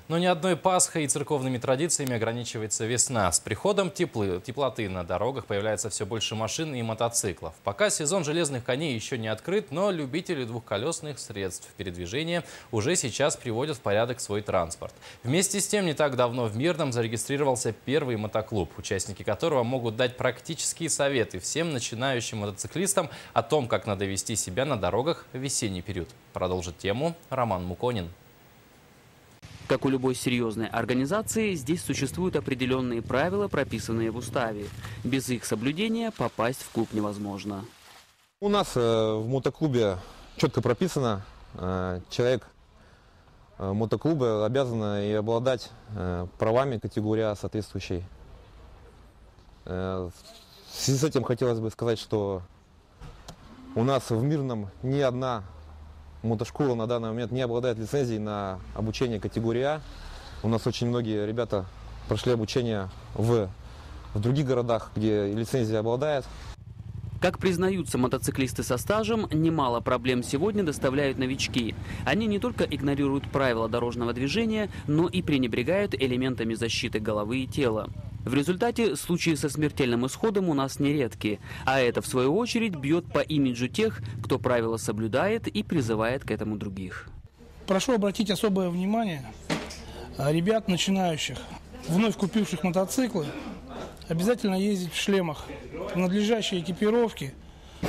Но ни одной Пасхой и церковными традициями ограничивается весна. С приходом теплоты на дорогах появляется все больше машин и мотоциклов. Пока сезон железных коней еще не открыт, но любители двухколесных средств передвижения уже сейчас приводят в порядок свой транспорт. Вместе с тем, не так давно в Мирном зарегистрировался первый мотоклуб, участники которого могут дать практические советы всем начинающим мотоциклистам о том, как надо вести себя на дорогах в весенний период. Продолжит тему Роман Муконин. Как у любой серьезной организации, здесь существуют определенные правила, прописанные в уставе. Без их соблюдения попасть в клуб невозможно. У нас в мотоклубе четко прописано, человек мотоклуба обязан и обладать правами категории А соответствующей. В связи с этим хотелось бы сказать, что у нас в Мирном ни одна мотошкола на данный момент не обладает лицензией на обучение категории А. У нас очень многие ребята прошли обучение в других городах, где лицензия обладает. Как признаются мотоциклисты со стажем, немало проблем сегодня доставляют новички. Они не только игнорируют правила дорожного движения, но и пренебрегают элементами защиты головы и тела. В результате случаи со смертельным исходом у нас нередки, а это, в свою очередь, бьет по имиджу тех, кто правила соблюдает и призывает к этому других. Прошу обратить особое внимание ребят начинающих, вновь купивших мотоциклы, обязательно ездить в шлемах, в надлежащей экипировке,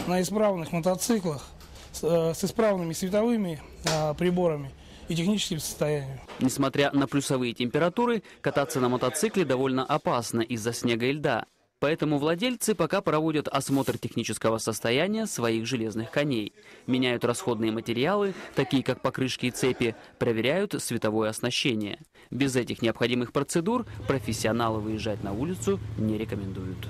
на исправных мотоциклах, с исправными световыми приборами и техническим состоянием. Несмотря на плюсовые температуры, кататься на мотоцикле довольно опасно из-за снега и льда. Поэтому владельцы пока проводят осмотр технического состояния своих железных коней. Меняют расходные материалы, такие как покрышки и цепи, проверяют световое оснащение. Без этих необходимых процедур профессионалы выезжать на улицу не рекомендуют.